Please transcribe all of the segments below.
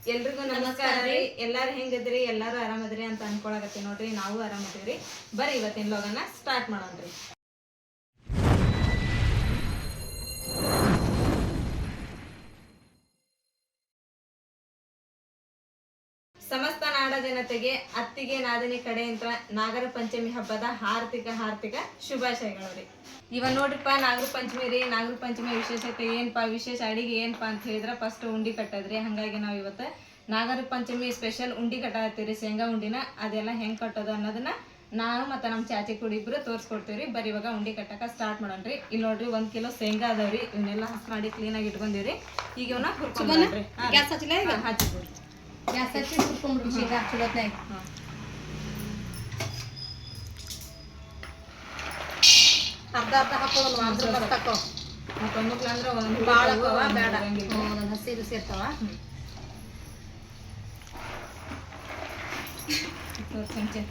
ಎಲ್ರಿಗೂ ನಮಸ್ಕಾರ ರೀ. ಎಲ್ಲಾರು ಹೆಂಗದ್ರಿ? ಎಲ್ಲಾರು ಆರಾಮದ್ರಿ ಅಂತ ಅನ್ಕೊಳಕತ್ತಿ ನೋಡ್ರಿ. ನಾವು ಆರಾಮದಿವ್ರಿ. ಬರ್ರಿ ಇವತ್ತಿನ ಲೋಗನ ಸ್ಟಾರ್ಟ್ ಮಾಡೋಣ್ರಿ. ಸಮಸ್ತ ನಾಡ ಜನತೆಗೆ ಅತ್ತಿಗೆ ನಾದಿನಿ ಕಡೆಯಿಂದ ನಾಗರ ಪಂಚಮಿ ಹಬ್ಬದ ಹಾರ್ದಿಕ ಶುಭಾಶಯಗಳು ರೀ. ಇವಾಗ ನೋಡ್ರಿಪ್ಪ ನಾಗರ ಪಂಚಮಿ ರೀ. ನಾಗರ ಪಂಚಮಿ ವಿಶೇಷತೆ ಏನಪ್ಪಾ, ವಿಶೇಷ ಅಡಿಗೆ ಏನಪ್ಪಾ ಅಂತ ಹೇಳಿದ್ರೆ ಫಸ್ಟ್ ಉಂಡಿ ಕಟ್ಟದ್ರಿ. ಹಂಗಾಗಿ ನಾವು ಇವತ್ತು ನಾಗರ ಪಂಚಮಿ ಸ್ಪೆಷಲ್ ಉಂಡಿ ಕಟ್ಟಾಕತ್ತೀವಿ, ಶೇಂಗಾ ಉಂಡಿನ. ಅದೆಲ್ಲ ಹೆಂಗ್ ಕಟ್ಟೋದು ಅನ್ನೋದನ್ನ ನಾನು ಮತ್ತೆ ನಮ್ಮ ಚಾಚಿ ಕೂಡ ಇಬ್ರು ತೋರಿಸ್ಕೊಡ್ತೀವ್ರಿ. ಬರೀ ಇವಾಗ ಉಂಡಿ ಕಟ್ಟಕ ಸ್ಟಾರ್ಟ್ ಮಾಡೋಣ್ರಿ. ಇಲ್ಲಿ ನೋಡ್ರಿ 1 ಕಿಲೋ ಶೇಂಗಾ ಅದಾವ್ರಿ. ಇವನ್ನೆಲ್ಲ ಹಸಿ ಮಾಡಿ ಕ್ಲೀನಾಗಿ ಇಟ್ಕೊಂಡಿವ್ರಿ. ಈಗ ಇವನ್ನ ಹುರ್ಕೊಂಡ್ರಿ ಗ್ಯಾಸ್ ಹಚ್ಚಲೇ ಹಚ್ಚಿದ್ರಿ. ಗ್ಯಾಸ್ ಹಚ್ಚಿ ಹುರ್ಕೊಂಡ್ಬಿಡ್ರಿ ಶೇಂಗಾ ಚಲೋತ್ನಾಗ. ಅರ್ಧ ಹಾಕೋದು ಅಂದ್ರೆ ಒಂದು ಭಾಳ ಬೇಡ, ಒಂದೊಂದು ಹಸಿ ಸೇರ್ತಾವ. ಚಮಚೆ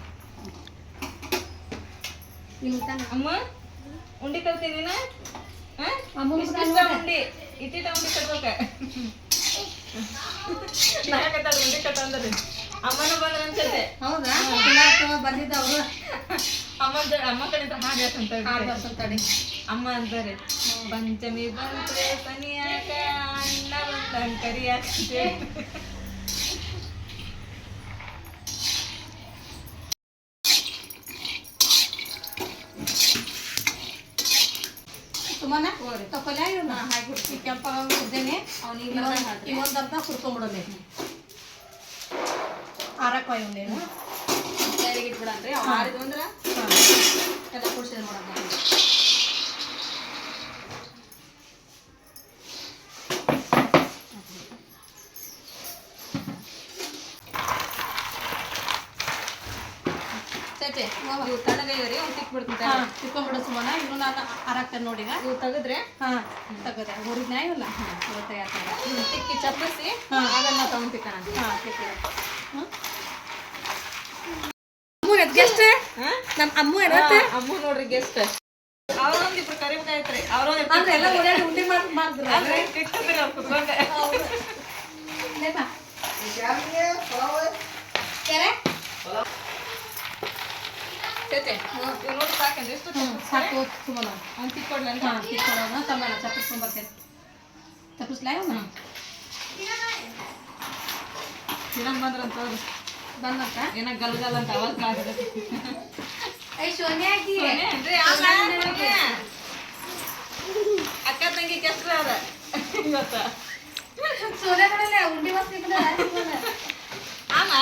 ಅಮ್ಮ ಉಂಡಿ ಕಲ್ತೀನಿ ಉಂಡಿ ಇಟ್ಟಿಟ ಉಂಡಿ ಕಟ್ಬೇಕ. ಉಂಡಿ ಕಟ್ಟ ಅಂದ್ರಿ ಅಮ್ಮನ ಬಂದ್ರ ಅನ್ಸತ್ತೆ. ಹೌದಾ? ಬಂದಿದ್ದ ಅವರು ಅಮ್ಮ ಕಡೆ ಹಾಡಿ ಅಮ್ಮ ಅಂತಾರೆ, ಪಂಚಮಿ ಬಂದ್ರೆ ಸನಿಯಾಕ ಅಣ್ಣ ಬಂದ ಕರಿಯಾಕ. ಸುಮ್ಮನೆ ತಕೊಲೆ ಇವನ್ನ ಹಾಕಿಬಿಡ್ತೀವಿ. ಕೆಂಪಾಗ ಹುರಿದೇನೆ ಇನ್ನೊಂದು ಅರ್ಧ ಹುರ್ಕೊಂಡ್ಬಿಡೋದೆ. ಆರಕ್ಕ ಇವನ್ನೇನು ಸೈಡಿಗೆ ಇಟ್ಬಿಡನ್ರಿ. ಅವು ಆರಿದ್ವು ಅಂದ್ರೆ ಎಲ್ಲ ಕುಡ್ಸಿದ್ರೆ ಮಾಡೋದು. ಇವು ತಣ್ಣಗೈವ್ರಿ. ಅವ್ನು ತಿಕ್ಬಿಡ್ತೀನಿ, ತಿಕ್ಕೊಂಡ್ಬಿಡೋ ಸುಮ್ಮನೆ. ಇನ್ನು ನಾನು ಆರಾಕ್ತೇನೆ ನೋಡಿ. ಈಗ ಇವು ತೆಗೆದ್ರೆ ತೆಗದೆ ಹುರಿದ್ನ ಇವಲ್ಲ ತಿಕ್ಕಿ ಚಪ್ಪಿಸಿ ಅದನ್ನ ತಗೊಂಡ್ ತಿಕ್ಕೋಣ. ಗೆಸ್ಟ್ ನಮ್ಮ ಅಮ್ಮ ಇರತ್ತೆ. ಅಮ್ಮ ನೋಡ್ರಿ ಗೆಸ್ಟ್. ಅವ್ರೊಂದಿಬ್ರು ಕರಿಬೇಕಾಯ್ತ್ರಿ. ಅಂದ್ರೆ ಎಲ್ಲ ಓಡಾಡಿ ಉಂಡಿ ಮಾಡಿದ್ರು. ನೋಡಿ ಸಾಕಂದ್ರೆ ಎಷ್ಟು ಸಾಕು ಸುಮ್ಮನ ಅವ್ನು ತಿಕ್ಕೊಡ್ಲ ತಿಕ್ಕೊಡೋಣ. ತಮ್ಮನ ಚಪ್ಪಿಸ್ಕೊಂಡ್ ಬರ್ತೇನೆ. ಚಪ್ಪಿಸ್ಲಾ ಇವನ್ನ ತಿನ್ನಂಗ್ ಬಂದ್ರಂತ ಬಂದಂತ ಏನ ಗಲ್ಗಲ್ ಅಂತ ಅವಾಗ ಅಕ್ಕ ತಂಗಿ ಕೆಸ್ರ ಅದ ಇವತ್ತ ಉಂಡಿ ಆಮ.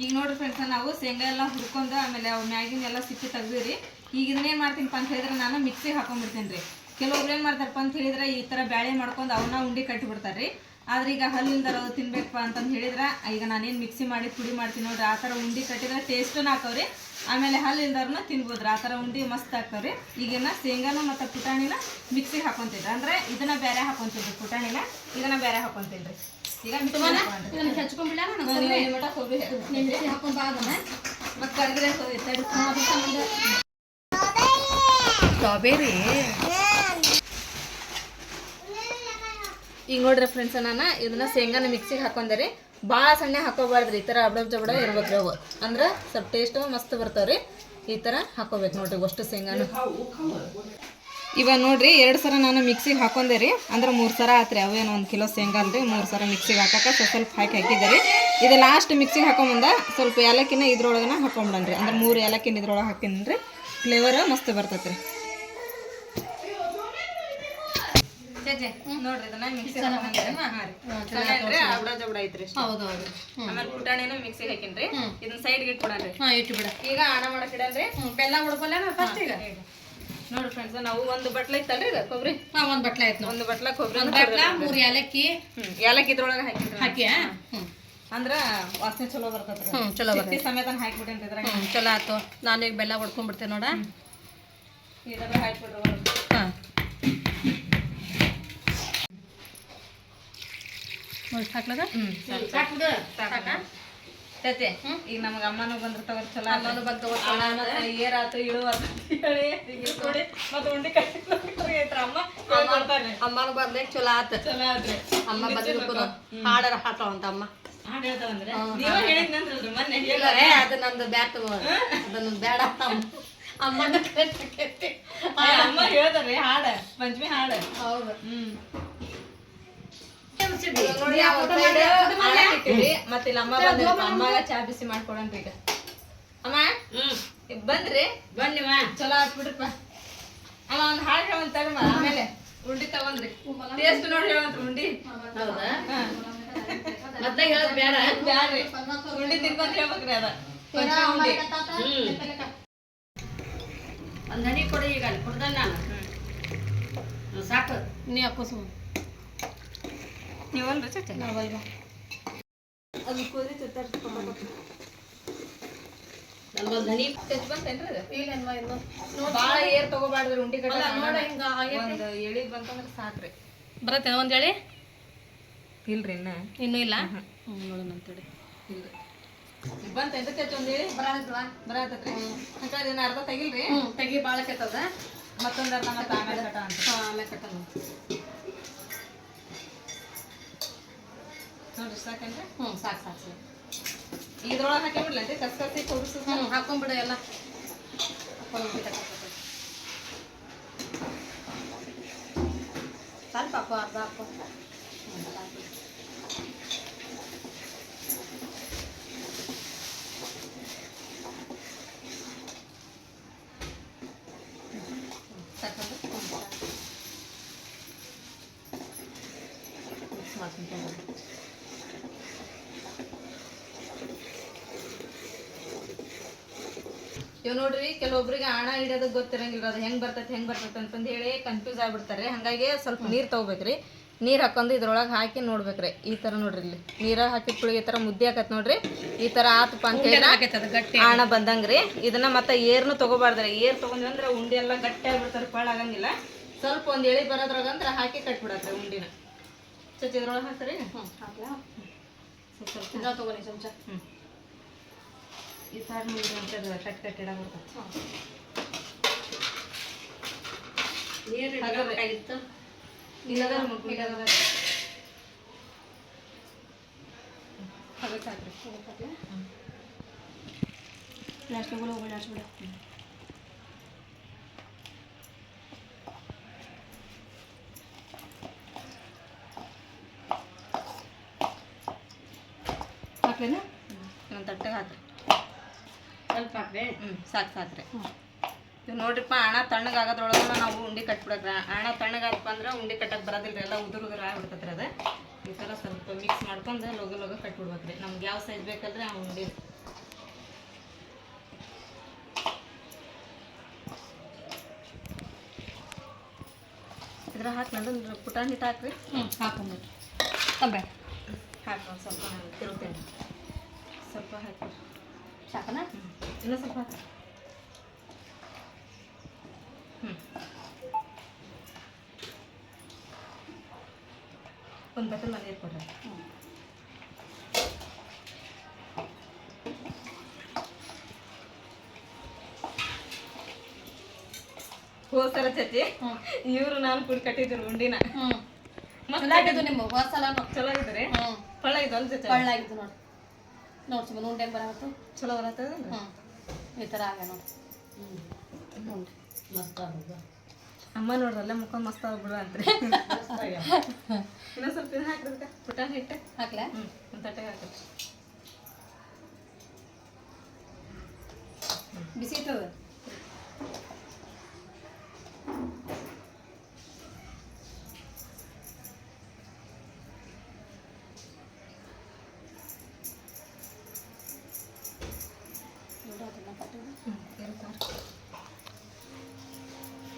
ಈಗ ನೋಡ್ರಿ ಫ್ರೆಂಡ್ಸ್, ನಾವು ಶೇಂಗಾ ಎಲ್ಲ ಹುರ್ಕೊಂಡು ಆಮೇಲೆ ಅವು ಮ್ಯಾಗಿನ ಎಲ್ಲ ಸಿಪ್ಪಿ ತೆಗ್ದಿರಿ. ಈಗ ಇದನ್ನೇನು ಮಾಡ್ತೀನಪ್ಪ ಅಂತ ಹೇಳಿದ್ರೆ ನಾನು ಮಿಕ್ಸಿಗೆ ಹಾಕೊಂಡ್ಬಿಡ್ತೀನಿ ರೀ. ಕೆಲವೊಬ್ರು ಏನು ಮಾಡ್ತಾರಪ್ಪ ಅಂತ ಹೇಳಿದ್ರೆ ಈ ಥರ ಬ್ಯಾಳೆ ಮಾಡ್ಕೊಂಡು ಅವನ್ನ ಉಂಡಿ ಕಟ್ಟಿಬಿಡ್ತಾರೆ ರೀ. ಆದ್ರೆ ಈಗ ಹಲ್ಲಿಂದರ ತಿನ್ಬೇಕಪ್ಪ ಅಂತಂದು ಹೇಳಿದ್ರೆ ಈಗ ನಾನೇನು ಮಿಕ್ಸಿ ಮಾಡಿ ಪುಡಿ ಮಾಡ್ತೀನಿ ನೋಡ್ರಿ. ಆ ಥರ ಉಂಡಿ ಕಟ್ಟಿದ್ರೆ ಟೇಸ್ಟೂ ಹಾಕವ್ರಿ. ಆಮೇಲೆ ಹಲ್ಲಿಂದರನ್ನ ತಿನ್ಬೋದ್ರಿ. ಆ ಥರ ಉಂಡಿ ಮಸ್ತ್ ಹಾಕವ್ರಿ. ಈಗಿನ ಶೇಂಗಾನ ಮತ್ತು ಪುಟಾಣಿನ ಮಿಕ್ಸಿಗೆ ಹಾಕೊಂತಿದ್ರಿ. ಅಂದ್ರೆ ಇದನ್ನ ಬೇರೆ ಹಾಕೊಂತಿದ್ರಿ, ಪುಟಾಣಿನ ಇದನ್ನ ಬೇರೆ ಹಾಕೊಂತಿದ್ರಿ. ಈಗ ಹಚ್ಕೊಂಡ್ಬಿಡ ಮತ್ತೆ ಕರ್ಗಿದ್ರೆ ಸ್ಟ್ರಾಬೆರಿ. ಈಗ ನೋಡ್ರಿ ಫ್ರೆಂಡ್ಸ್, ನಾನು ಇದನ್ನ ಶೇಂಗಾನ ಮಿಕ್ಸಿಗೆ ಹಾಕೊಂಡೆ. ಭಾಳ ಸಣ್ಣ ಹಾಕೋಬಾರ್ದ್ರಿ. ಈ ಥರ ಅಬ್ಡಬ್ ಜಬಡ ಇರ್ಬೇಕ್ರಿ ಅವು. ಅಂದ್ರೆ ಸ್ವಲ್ಪ ಟೇಸ್ಟು ಮಸ್ತ್ ಬರ್ತಾವ್ರಿ. ಈ ಥರ ಹಾಕೋಬೇಕು ನೋಡ್ರಿ ಅಷ್ಟು ಶೇಂಗಾನು. ಇವಾಗ ನೋಡ್ರಿ 2 ಸಲ ನಾನು ಮಿಕ್ಸಿಗೆ ಹಾಕೊಂಡೆ ರೀ. ಅಂದ್ರೆ 3 ಸಲ ಆತ್ರಿ. ಅವೇನು 1 ಕಿಲೋ ಶೇಂಗಾ ಅಲ್ರಿ. 3 ಸಲ ಮಿಕ್ಸಿಗೆ ಹಾಕಕ್ಕೆ ಸ್ವಲ್ಪ ಹಾಕಿದ್ದೆ ರೀ. ಇದು ಲಾಸ್ಟ್ ಮಿಕ್ಸಿಗೆ ಹಾಕೊಂಬಂದ ಸ್ವಲ್ಪ ಏಲಕ್ಕಿನ ಇದ್ರೊಳಗನ ಹಾಕೊಂಬಿಡನ್ರಿ. ಅಂದ್ರೆ 3 ಏಲಕ್ಕಿನ ಇದ್ರೊಳಗೆ ಹಾಕಿನ್ರಿ. ಫ್ಲೇವರ್ ಮಸ್ತ್ ಬರ್ತೈತ್ರಿ. ನೋಡ್ರಿ ಇದನ್ನ ಮಿಕ್ಸಿ ಆಮೇಲೆ ಪುಟಾಣಿನ ಮಿಕ್ಸಿಗೆ ಹಾಕಿನ್ರಿ. ಇದನ್ನ ಸೈಡ್ಗೆ ಇಟ್ಬಿಡನ್ರಿ. ಇಟ್ಬಿಡ. ಈಗ ಆಣ ಮಾಡಕ್ ಇಡನ್ರಿ. ಬೆಲ್ಲ ಹುಡ್ಕೊಲ್ಲ ಫಸ್ಟ್. ಈಗ ನೋಡ್ರಿ ಫ್ರೆಂಡ್ಸ್, ನಾವು 1 ಬಟ್ಲ ಇತ್ತಲ್ರಿ ಇದು ಕೊಬ್ಬರಿ. 1 ಬಟ್ಲ ಆಯ್ತು. 1 ಬಟ್ಲ ಕೊಬ್ಬರಿ, 1 ಬಟ್ಲ 3 ಏಲಕ್ಕಿ ಏಲಕ್ಕಿ ಇದ್ರೊಳಗೆ ಹಾಕಿ ಅಂದ್ರೆ ವಾಸನೆ ಚಲೋ ಬರ್ತೈತ್ರಿ. ಚಲೋ ಬರ್ತೈತಿ. ಸಮೇತ ಹಾಕ್ಬಿಟ್ಟೇನ್ರಿ ಇದ್ರಾಗ. ಚಲೋ ಆಯ್ತು. ನಾನು ಈಗ ಬೆಲ್ಲ ಹೊಡ್ಕೊಂಡ್ಬಿಡ್ತೇನೆ ನೋಡ. ಇದ್ರಾಗ ಹಾಕ್ಬಿಟ್ರಿ. ಹಾಕ್ಲದ ಈಗ ನಮಗ ಅಮ್ಮನೂ ಬಂದಿರ್ತಾವ ಚಲೋ. ಅಮ್ಮನೂ ಬಂದ ಏರಾತು ಇಳುವ ಹೇಳಿ ಮತ್ತೆ ಉಂಡಿ ಕಟ್ಟಿ ಹೇಳ್ತಾರ ಅಮ್ಮ ಹೇಳ್ಕೊಡ್ತಾರೆ. ಅಮ್ಮನ ಬರ್ಲಿಕ್ಕೆ ಚಲೋ ಆತ. ಚಲೋ ಆದ್ರೆ ಅಮ್ಮ ಬಂದಿದ್ದು ಹಾಡರ ಹಾಡ್ತಾವಂತ ಅಮ್ಮ. ಹಾಡು ಹೇಳ್ತಾವಂದ್ರೆ ನೀವ ಹೇಳಿದ್ನಂದ್ರಲ್ರಿ ಮೊನ್ನೆ ಇಲ್ಲರೇ ಅದು ನಂದು ಬ್ಯಾಟ್ ಅದನ್ನ ಬೇಡ ಅಮ್ಮನ ಅಮ್ಮ ಹೇಳ್ತಾರ್ರಿ ಹಾಡ ಪಂಚಮಿ ಹಾಡ. ಹೌದು. ಮತ್ತೆ ಇಲ್ಲ ಅಮ್ಮ ಬಂದ್ರಿ ಅಮ್ಮಾಗ ಚಾ ಬಿಸಿ ಮಾಡ್ಕೊಡನ್ರಿ ಈಗ. ಅಮ್ಮ ಬಂದ್ರಿ ಬನ್ನಿವ ಚಲೋ ಆತ್ಬಿಡ್ರಪ್ಪ. ಅಮ್ಮ ಒಂದ್ ಹಾಡು ಹೇಳಂತ ತಗಮ್ಮ. ಆಮೇಲೆ ಉಂಡಿ ತಗೊಂಡ್ರಿ ಟೇಸ್ಟ್ ನೋಡಿ ಹೇಳಂತ ಉಂಡಿ. ಹೌದಾ ಮತ್ತೆ ಹೇಳೋದು ಬೇಡ ಬ್ಯಾಡ್ರಿ ಉಂಡಿ ತಿನ್ಕೊಂತ ಹೇಳ್ಬೇಕ್ರಿ ಅದ ಪಂಚಮಿ ಉಂಡಿ. ಒಂದ್ ಹನಿ ಕೊಡಿ ಈಗ ಕುಡ್ದ ನಾನು ಸಾಕು. ನೀ ಹಾಕೋ ಸುಮ್ಮ ನೀವಲ್ರಿ ಚಚ್ಚ ನಾವಲ್ವಾ ಅದು ಕೋದಿ ನನ್ಗೊಂದು ಹನಿ ಬಂತೇನ್ರಿ ಅದು? ಇಲ್ಲ ಬಾಳ ಏರ್ ತಗೋಬಾರ್ದ್ರಿ ಉಂಡಿ ಕಟ್ಟ. ನೋಡ ಹಿಂಗ ಒಂದ್ ಎಳಿದ್ ಬಂತಂದ್ರ ಸಾಕ್ರಿ. ಬರತ್ತೇನ ಒಂದ್ ಹೇಳಿ ಇಲ್ರಿ ಇನ್ನೂ ಇಲ್ಲ. ನೋಡೋಣ ಅಂತೇಳಿ ಇಲ್ರಿ ಬಂತೇನ್ರಿ ಚಚ್ಚ ಒಂದ್ ಹೇಳಿ ಬರತ್ತೈತ್ರಿ. ಯಾಕಂದ್ರೆ ಇನ್ನ ಅರ್ಧ ತೆಗಿಲ್ರಿ. ತೆಗಿ ಬಾಳ ಕೆತ್ತದ ಮತ್ತೊಂದ್ ಅರ್ಧ ಮತ್ತೆ ಆಮೇಲೆ ಕಟ ಅಂತ ಆಮೇಲೆ ಕಟ್ಟಲ್ಲ ನೋಡ್ರಿ ಸಾಕೇನ್ರಿ. ಸಾಕು ಸಾಕು ಇದ್ರೊಳಗೆ ಹಾಕಿ ಬಿಡ್ಲಂತೆ ಕಸ್ಕಸಿ ಕೊಡ್ಸು. ಹಾಕೊಂಡ್ಬಿಡ ಎಲ್ಲ ಸ್ವಲ್ಪ ಹಾಕೋ ಅರ್ಧ ಹಾಕೋ. ಇವ್ ನೋಡ್ರಿ ಕೆಲವೊಬ್ರಿಗೆ ಆಣ ಹಿಡಿಯೋದು ಗೊತ್ತಿರಂಗಿಲ್ಲ, ಅದು ಹೆಂಗ್ ಬರ್ತೈತೆ ಅಂತಂದು ಹೇಳಿ ಕನ್ಫ್ಯೂಸ್ ಆಗ್ಬಿಡ್ತಾರೆ. ಹಂಗಾಗಿ ಸ್ವಲ್ಪ ನೀರ್ ತಗೋಬೇಕ್ರಿ. ನೀರ್ ಹಾಕೊಂಡು ಇದ್ರೊಳಗೆ ಹಾಕಿ ನೋಡ್ಬೇಕ್ರಿ. ಈ ತರ ನೋಡ್ರಿ ಇಲ್ಲಿ ನೀರಾಗ ಹಾಕಿದ ಕುಳಿಗೆ ಈ ತರ ಮುದ್ದೆ ಆಕತ್ ನೋಡ್ರಿ. ಈ ತರ ಆತಪ್ಪ ಅಂತ ಹೇಳಿ ಆಣ ಬಂದಂಗ್ರಿ. ಇದನ್ನ ಮತ್ತೆ ಏರ್ನು ತಗೋಬಾರ್ದ್ರಿ. ಏರ್ ತಗೊಂಡ್ವಿ ಅಂದ್ರೆ ಉಂಡಿ ಎಲ್ಲ ಗಟ್ಟಿ ಆಗ್ಬಿಡ್ತಾರೆ, ಪಾಳ್ ಆಗಂಗಿಲ್ಲ. ಸ್ವಲ್ಪ ಒಂದ್ ಎಳಿ ಬರೋದ್ರಾಗಂದ್ರ ಹಾಕಿ ಕಟ್ಬಿಡತ್ರಿ ಉಂಡಿನ. ಚಚ್ಚ ಇದ್ರೊಳಗೆ ಹಾಕ್ರಿ. ಸ್ವಲ್ಪ ತಗೋನಿ ಚಮಚ. ಈ ತರ ನೋಡಿ ಕಟ್ ಕಟ್ಟಿಡ ಬರ್ತದೆ. ನೀರು ಇಲ್ಲದ ಹಾಕ್ರಿ. ಲಾಸ್ಟ್ ಹೋಗಿ ಲಾಸ್ಟ್ ಬಿಡ. ಹಾಕ್ಲೇನ ಇನ್ನೊಂದು ತಟ್ಟೆಗೆ ಹಾಕ್ರಿ. ಸ್ವಲ್ಪ ಹಾಕ್ರಿ. ಸಾಕ್ರಿ. ಇವ್ ನೋಡ್ರಿಪ್ಪ ಹಣ ತಣ್ಣಗಾಗೋದ್ರೊಳಗ ನಾವು ಉಂಡಿ ಕಟ್ಬಿಡಕ್ರಿ. ಹಣ ತಣ್ಣಗಾದಪ್ಪ ಅಂದ್ರೆ ಉಂಡಿ ಕಟ್ಟಕ್ಕೆ ಬರೋದಿಲ್ರಿ, ಎಲ್ಲ ಉದುರು ಆಗ್ಬಿಡ್ತೈತ್ರಿ. ಅದು ಈ ಥರ ಸ್ವಲ್ಪ ಮಿಕ್ಸ್ ಮಾಡ್ಕೊಂಡು ಲೋಗ ಕಟ್ಬಿಡ್ಬೇಕ್ರಿ. ನಮ್ಗೆ ಯಾವ ಸೈಜ್ ಬೇಕಂದ್ರೆ ಆ ಉಂಡಿ ಇದ್ರ ಹಾಕಿ ನಂದು ಪುಟಾಣಿ ಹಿಟ್ಟು ಹಾಕ್ರಿ. ಹಾಕೊಂಡ್ಬಿಟ್ಟು ತಂಬೆ ಹಾಕಿ ಒಂದು ಸ್ವಲ್ಪ ನಾನು ತಿರುಗ್ತೇನೆ. ಸ್ವಲ್ಪ ಹಾಕಿ ಸಾಕನಾ? ಇನ್ನೂ ಸ್ವಲ್ಪ ಹಾಕಿ. ಒಂದು ಬಟ್ಟಲ್ ಮನೆ ಕೊಡ್ರಿ. ಹೋಸರ ಚಚ್ಚಿ ಇವ್ರು ನಾನು ಕುಡಿ ಕಟ್ಟಿದ್ರು ಉಂಡಿನ. ಚೆನ್ನಾಗಿದ್ದು ನಿಮ್ಮ ಹೊಸಲ ಚಲೋ ಆಗಿದ್ರಿ. ಪಳ್ಳಾಗಿದ್ದು ಅಲ್ರಿ ಚಚ್ಚಿ? ಪಳ್ಳಾಗಿದ್ದು ನೋಡಿ. ನೋಡಿ ಸುಮ್ಮನೆ ಉಂಡೆ ಬರತ್ತು ಚಲೋ ಬರತ್ತದ. ಈ ಥರ ಆಗ ನೋಡಿ. ಮಸ್ತ್ ಆಗ ಅಮ್ಮ ನೋಡ್ರಲ್ಲ ಮುಖ ಮಸ್ತ್ ಆಗ್ಬಿಡು ಅಂತ್ರಿ. ಇನ್ನೊಂದು ಸ್ವಲ್ಪ ಇದು ಹಾಕಿದ್ಕ ಪುಟಾಣಿ ಹಿಟ್ಟು ಹಾಕ್ಲಾ? ಒಂದು ತಟ್ಟೆಗೆ ಹಾಕಿ ಬಿಸಿ ಇಟ್ಟದ.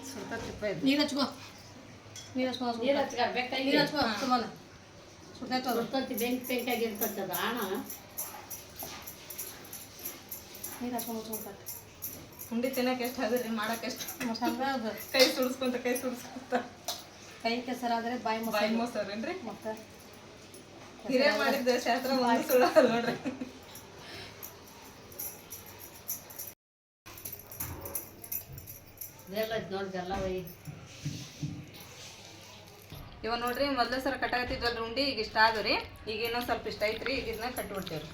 ಸ್ವಲ್ಪ ತುಪ್ಪ ಇದೆ. ನೀರು ಹಚ್ಕೋ. ನೀರು ಹಚ್ಕೋ. ನೀರು ಹಚ್ಕೋ ಸುಮ್ಮನೆ ಸುತ್ತೈತಿ ಬೆಂಕಿಯಾಗಿರ್ತದ ಆಣ. ನೀರು ಹಚ್ಕೊಂಡು ಉಂಡಿ ತಿನ್ನಕ್ಕೆ ಎಷ್ಟು ಹದ್ರಿ, ಮಾಡಕ್ಕೆ ಎಷ್ಟು ಕೈ ಸುಡಿಸ್ಕೊಂತ ಕೈ ಕೆಸರಾದ್ರೆ ಬಾಯಿ ಮೊಸರೇನ್ರಿ. ಮತ್ತೆ ಹಿರಿಯ ಮಾಡಿದ್ದ ಶಾಸ್ತ್ರ ಒಂದು ಸುಳ್ಳಲ್ಲ ನೋಡ್ರಿ. ನೋಡಿ ಎಲ್ಲ ಇವ ನೋಡ್ರಿ ಮೊದಲ ಸರ ಕಟ್ಟಾಕತ್ತಿದ್ವಲ್ರಿ ಉಂಡಿ ಈಗ ಇಷ್ಟ ಆದ್ರಿ ಈಗ ಇನ್ನೊಂದು ಸ್ವಲ್ಪ ಇಷ್ಟ ಐತ್ರಿ ಈಗ ಇದನ್ನ ಕಟ್ಟಿಬಿಡ್ತೇವ್ರಿ.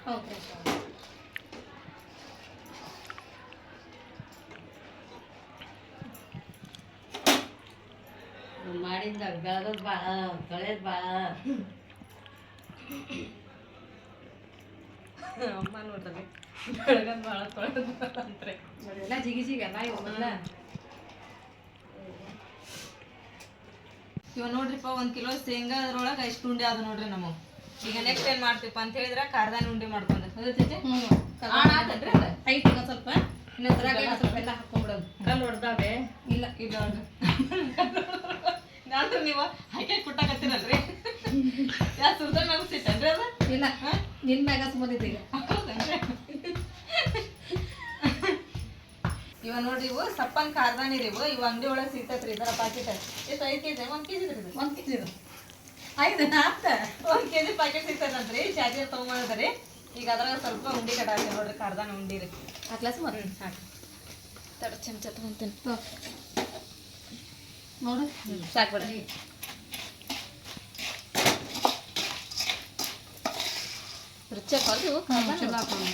ಹೌದು ಮಾಡಿದ್ದ ಬೆಳಗೋದು ಭಾಳ ತೊಳೆಯೋದು ಭಾಳ ಅಮ್ಮ ನೋಡ್ರಿ ಬೆಳಗನ್ ಭಾಳ ತೊಳೆದ ಅಂತ್ರಿ ಎಲ್ಲ ಜಿಗಿ ಜಿಗಲ್ಲ ಇವಲ್ಲ. ಇವ ನೋಡ್ರಿಪ್ಪ 1 ಕಿಲೋ ಶೇಂಗಾದ್ರೊಳಗೆ ಇಷ್ಟು ಉಂಡೆ ಅದು ನೋಡ್ರಿ ನಮ್ಮ. ಈಗ ನೆಕ್ಸ್ಟ್ ಏನ್ ಮಾಡ್ತೀವಪ್ಪ ಅಂತ ಹೇಳಿದ್ರೆ ಕಾರ್ದಾನ ಉಂಡೆ ಮಾಡ್ಕೊಂಡು ಆತನ್ರಿ ಅದ ಟೈಟ್ ಈಗ ಸ್ವಲ್ಪ ಇನ್ನೊಂದ್ರಾಗ ಸ್ವಲ್ಪ ಎಲ್ಲ ಹಾಕೊಂಡ್ಬಿಡೋದು. ಕಲ್ಲು ಹೊಡೆದಾವೆ ಇಲ್ಲ ಇಲ್ಲ ನಾನು ನೀವು ಹಾಕಿ ಕುಟ್ಟಾಕತ್ತೀರಲ್ರಿ ಯಾ ಸುರ್ದ ಮ್ಯಾಗ ಸಿಟ್ಟನ್ರಿ ಅದ ಇಲ್ಲ ನಿನ್ ಮ್ಯಾಗ ಸುಮ್ಮನಿದ್ದು ಈಗ. ಇವ ನೋಡ್ರಿ ಇವು ಸಪ್ಪನ್ ಕಾರ್ದಾನಿ ರೀ ಇವು ಅಂಗಡಿ ಒಳಗೆ ಸಿಗ್ತೈತ್ರಿ ಇದರ ಪಾಕೆಟ್ ಎಷ್ಟು 5 ಕೆಜಿ 1 ಕೆಜಿ ರೀ 1 ಕೆಜಿ ಇದು 5 ನಾಲ್ಕ 1 ಕೆಜಿ ಪ್ಯಾಕೆಟ್ ಸಿಗ್ತೈತಂತ್ರಿ ಚಾರ್ಜಿ ತಗೊಂಬಂದ್ರಿ. ಈಗ ಅದ್ರಾಗ ಸ್ವಲ್ಪ ಉಂಡಿ ಕಟ್ಟಾಕ್ತೀವಿ ನೋಡ್ರಿ ಕಾರ್ದಾನ ಉಂಡಿ ರೀ ಹಾಕ್ಲಾಸ ಮತ್ತೆ ಹಾಕಿ ತಡ ಚಮಚ ತಗೊಂತೀನಿ ನೋಡು ಸಾಕು ಬಿಡ್ರಿ. ರುಚಿ ಹಾಕೋದು ಚಲೋ ಹಾಕೊಂಡು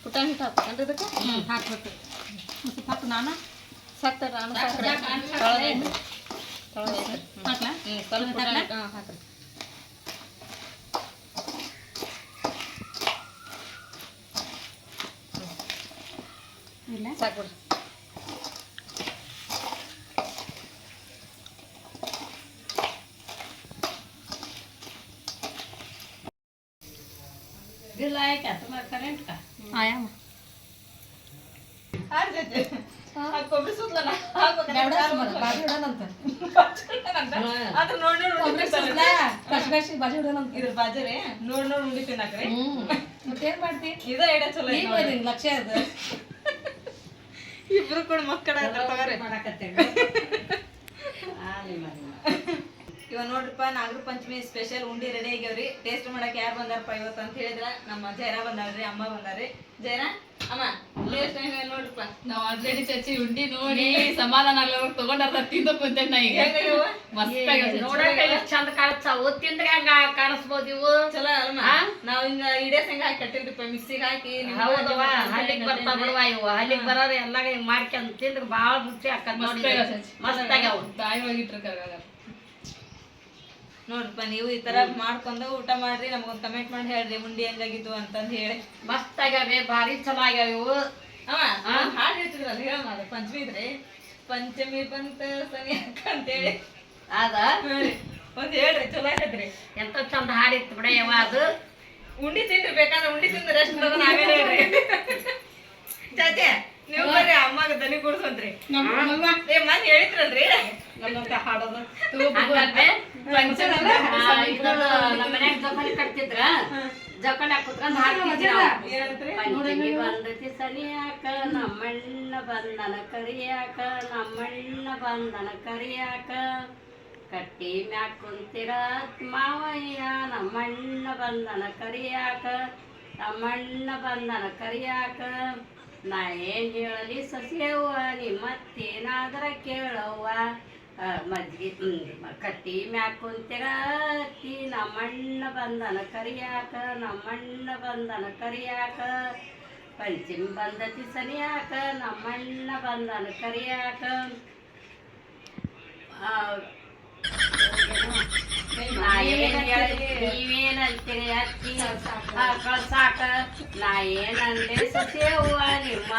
ಪುಟಾಣಿ ಹಿಟ್ಟು ಹಾಕ್ಬೇಕನ್ರಿ ಇದಕ್ಕೆ ಹಾಕ್ಬೇಕು. ಮತ್ತೆ ಪಾಪ ನಾನು ಸಾಕ್ತಾರ ಹಾಕ್ಲಾ ಸ್ವಲ್ಪ ಪುಟಾಣಿ ಹಾಕ್ರಿ. ಇಲ್ಲ ಸಾಕು ಬಿಡ್ರಿ. बिल आहे का तुम्हाला करंट का ಆಯಾಮ ಕೊಬ್ಬರಿ ಸುತ್ತಲನ ಬಾಜಿ ಇಡೋಣಂತ ಅದ್ರ ನೋಡಿ ನೋಡಿ ಕಸಿ ಬಾಜಿ ಇಡೋಣಂತ. ಇದ್ರ ಬಾಜರಿ ನೋಡ್ ನೋಡಿ ಉಂಡಿ ತಿನ್ನಾಕ್ರಿ. ಮತ್ತೇನ್ ಮಾಡ್ತಿ ಇದ ಐಡಿಯಾ ಚಲೋ ಐತಿ ನೋಡ್ರಿ. ನಿನ್ ಲಕ್ಷ್ಯ ಅದು ಇಬ್ರು ಕೂಡ ಮಕ್ಕಳ ಮಾಡಕತ್ತೇವೆ ಇವ ನೋಡ್ರಿಪ್ಪ ನಾಗರ ಪಂಚಮಿ ಸ್ಪೆಷಲ್ ಉಂಡಿ ರೆಡಿ ಆಗ್ಯಾವ್ರಿ. ಟೇಸ್ಟ್ ಮಾಡಕ್ ಯಾರು ಬಂದಾರಪ್ಪ ಇವತ್ತು ಅಂತ ಹೇಳಿದ್ರ ನಮ್ಮ ಜೈರಾ ಬಂದಾಳ್ರಿ ಅಮ್ಮ ಬಂದಾರ್ರಿ. ಜೈರಾ ಅಮ್ಮ ಟೇಸ್ಟ್ ನೋಡ್ರಿಪ್ಪ ನಾವ್ ಆಲ್ರೆಡಿ ಚಚ್ಚಿ ಉಂಡಿ ನೋಡಿ ಸಮಾಧಾನ ಆಗ್ಲವ್ರು ತಗೊಂಡಾರ ತಿಂದು ಕುಂತೇನ್ ನಾ ಈಗ ಹೆಂಗಾಗ್ಯಾವ? ಮಸ್ತ್ ನೋಡಕ ಎಷ್ಟ್ ಚಂದ ಕಾಣಿಸ್ತಾವು ತಿಂದ್ರೆ ಹಂಗ ಕಾಣಿಸ್ಬೋದು ಇವು. ಚಲೋ ಅಲ್ಮ ನಾವ್ ಹಿಂಗ ಇಡೇ ಸಂಗ ಹಾಕಿ ಕಟ್ಟಿಲ್ರಿಪ್ಪ ಮಿಕ್ಸಿಗೆ ಹಾಕಿ ಹೌದವ ಹಲ್ಲಿಗೆ ಬರ್ತಾ ಬಿಡುವ ಇವು ಹಲ್ಲಿಗೆ ಬರೋರು ಎಲ್ಲ ಹಿಂಗ್ ಮಾಡ್ಕೊಂಡ್ ತಿಂದ್ರೆ ಭಾಳ ರುಚಿ ಹಾಕತ್ ನೋಡಿ ಮಸ್ತ್ ಆಗ್ಯಾವ. ಬಾಯಿ ಒಳಗಿಟ್ರ ಕರ್ಗಾಗ ನೋಡ್ರಿಪ್ಪ ನೀವು ಈ ತರ ಮಾಡ್ಕೊಂಡು ಊಟ ಮಾಡ್ರಿ ನಮಗೊಂದು ಕಮೆಂಟ್ ಮಾಡಿ ಹೇಳ್ರಿ ಉಂಡಿ ಹೆಂಗಾಗಿತ್ತು ಅಂತಂದ್ ಹೇಳಿ. ಮಸ್ತ್ ಆಗ್ಯಾವೆ ಭಾರಿ ಚಲೋ ಆಗ್ಯಾವ ಇವು. ಅವ ಹಾಡು ಹೇಳ್ತಿದ್ರಲ್ಲ ಹೇಳ ಮಾಡ ಪಂಚಮಿ ಇದ್ರಿ ಪಂಚಮಿ ಬಂತ ಸನಿ ಅಕ್ಕ ಅಂತೇಳಿ ಅದ ಒಂದ್ ಹೇಳ್ರಿ ಚಲೋ ಆಯ್ತದ್ರಿ. ಎಂತ ಚಂದ ಹಾಡಿತ್ತು ಬಿಡಯವ ಅದು. ಉಂಡಿ ತಿಂದ್ರಿ ಬೇಕಾದ್ರೆ ಉಂಡಿ ತಿಂದ್ರೆ ರೆಸ್ಟ್ ಮಾಡೋದು ನಾವೇ ಹೇಳ್ರಿ. ಚಾಚೆ ನೀವು ಬರ್ರಿ ಅಮ್ಮಾಗ ದನಿ ಕೂಡ್ಸಂತ್ರಿ. ಏ ಮನ್ ಹೇಳಿದ್ರಲ್ರಿ ನಮ್ಮಂತ ಹಾಡೋದು ಹಂಗಂದ್ರೆ ನಮ್ಮ ಮನ್ಯಾಗ ಜೋಕಾಲಿ ಕಟ್ತಿದ್ರ ಜೋಕಾಲಿ ಹಾಕುತ್ಕೊಂಡ್ ಹಾಡ್ತಿದ್ವಿ ನಾವು. ಏನಂತ್ರಿ ಪಂಚಮಿ ಬಂದತಿ ಸನಿಯಾಕ ನಮ್ಮಣ್ಣ ಬಂದನ ಕರಿಯಾಕ ನಮ್ಮಣ್ಣ ಬಂದನ ಕರಿಯಾಕ ಕಟ್ಟಿ ಮ್ಯಾಕ್ ಕುಂತಿರ ಮಾವಯ್ಯ ನಮ್ಮಣ್ಣ ಬಂದನ ಕರಿಯಾಕ ನಮ್ಮಣ್ಣ ಬಂದನ ಕರಿಯಾಕ ನಾ ಏನ್ ಹೇಳಲಿ ಸಸ್ಯವ್ವ ನಿಮ್ಮತ್ತೇನಾದ್ರ ಕೇಳವ್ವ ಮಜ್ಗಿ ಕಟ್ಟಿ ಮ್ಯಾಕ್ ಕುಂತಿರ ಅತ್ತಿ ನಮ್ಮಣ್ಣ ಬಂದನ ಕರಿಯಾಕ ನಮ್ಮಣ್ಣ ಬಂದನ ಕರಿಯಾಕ ಪಂಚಮಿ ಬಂದತಿ ಸನಿಯಾಕ ನಮ್ಮಣ್ಣ ಬಂದನ ಕರಿಯಾಕ ನಾ ಏನ್ ಹೇಳಲಿ ನೀವೇನಂತೀರಿ ಅತ್ತಿ ಕಳ್ಸಾಕ ನಾ ಏನಂದೆ ಸಸ್ಯವ್ವ ನಿಮ್ಮ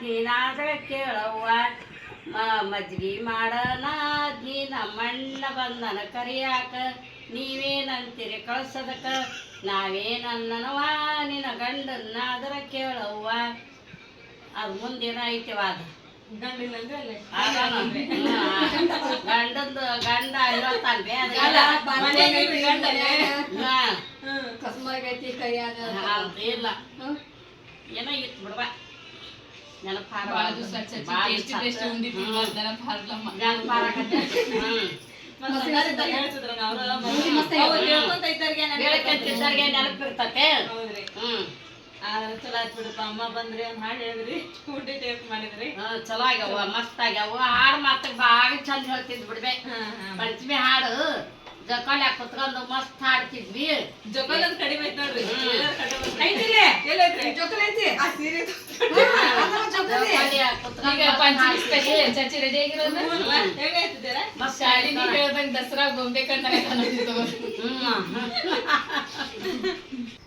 ನೀನಾದ್ರ ಕೇಳವ್ವ ಮಜ್ಗಿ ಮಾಡನ ನೀ ನಮ್ಮಣ್ಣ ಬಂದನ ಕರಿಯಾಕ ನೀವೇನಂತೀರಿ ಕಳ್ಸದಕ್ಕ ನಾವೇನನ್ನನವ ನಿನ್ನ ಗಂಡನ್ನಾದ್ರ ಕೇಳವ್ವ ಅದು ಮುಂದೇನ ಐತಿವ ಅದು ಗಂಡ ಇರತ್ತಲ್ವೇ ಕಸ್ಮಾಗೈತಿ ಕೈಯಾಗ ಇಲ್ಲ ಏನೋ ಇತ್ತು ಬಿಡ್ವ ನೆನಪಾರ ಭಾಳ ದಿವಸ ಟೇಸ್ಟಿ ಉಂಡಿತ್ತು ನೆನಪು ಹಾರ್ಲಮ್ಮ ಬೆಳಕಂತಿದ್ದವ್ರಿಗೆ ನೆನಪಿರ್ತತೆ ಚಲೋ ಆಯ್ತು ಬಿಡಪ್ಪ ಅಮ್ಮ ಬಂದ್ರಿ ಒಂದ್ ಹಾಡು ಹೇಳಿದ್ರಿ ಊಟ ಟೇಸ್ಟ್ ಮಾಡಿದ್ರಿ ಚಲೋ ಆಗ್ಯಾವ ಮಸ್ತ್ ಆಗ್ಯಾವ ಹಾಡು ಮಾತಕ್ ಭಾಳ ಚಂದ ಹೇಳ್ತಿದ್ ಬಿಡ್ಬೆ ಪಂಚಮಿ ಹಾಡು ಜೋಕಾಲಿ ಕುತ್ಕೊಂಡು ಮಸ್ತ್ ಹಾಡ್ತಿದ್ವಿ ಜೋಕಾಲಿ ಒಂದ್ ಕಡಿಮೆ ಐತ್ ನೋಡ್ರಿ ಜೋಕಾಲಿ ಕುತ್ಕೊಂಡು ಈಗ ಪಂಚಮಿ ಸ್ಪೆಷಲ್ ಚರ್ಚಿ ರೆಡಿ ಆಗಿರೋದು ಮಸ್ತ್ ಶಾಲಿನಿ ಹೇಳ್ದಂಗ ದಸರಾ ಗೊಂಬೆ ಕಣ್ಣಾಗ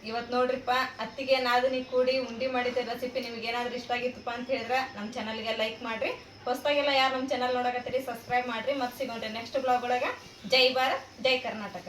ಇವತ್ ನೋಡ್ರಿಪ್ಪ ಅತ್ತಿಗೆ ನಾದಿನಿ ಕೂಡಿ ಉಂಡಿ ಮಾಡಿದ ರೆಸಿಪಿ ನಿಮ್ಗೆ ಏನಾದ್ರೂ ಇಷ್ಟ ಆಗಿತ್ತಪ್ಪ ಅಂತ ಹೇಳಿದ್ರೆ ನಮ್ಮ ಚಾನಲ್ಗೆ ಲೈಕ್ ಮಾಡ್ರಿ. ಹೊಸದಾಗೆಲ್ಲ ಯಾರು ನಮ್ಮ ಚಾನಲ್ ನೋಡಕತ್ತೀರಿ ಸಬ್ಸ್ಕ್ರೈಬ್ ಮಾಡ್ರಿ. ಮತ್ತೆ ಸಿಗೋಣ್ರಿ ನೆಕ್ಸ್ಟ್ ಬ್ಲಾಗ್ ಒಳಗ. ಜೈ ಭಾರತ್ ಜೈ ಕರ್ನಾಟಕ.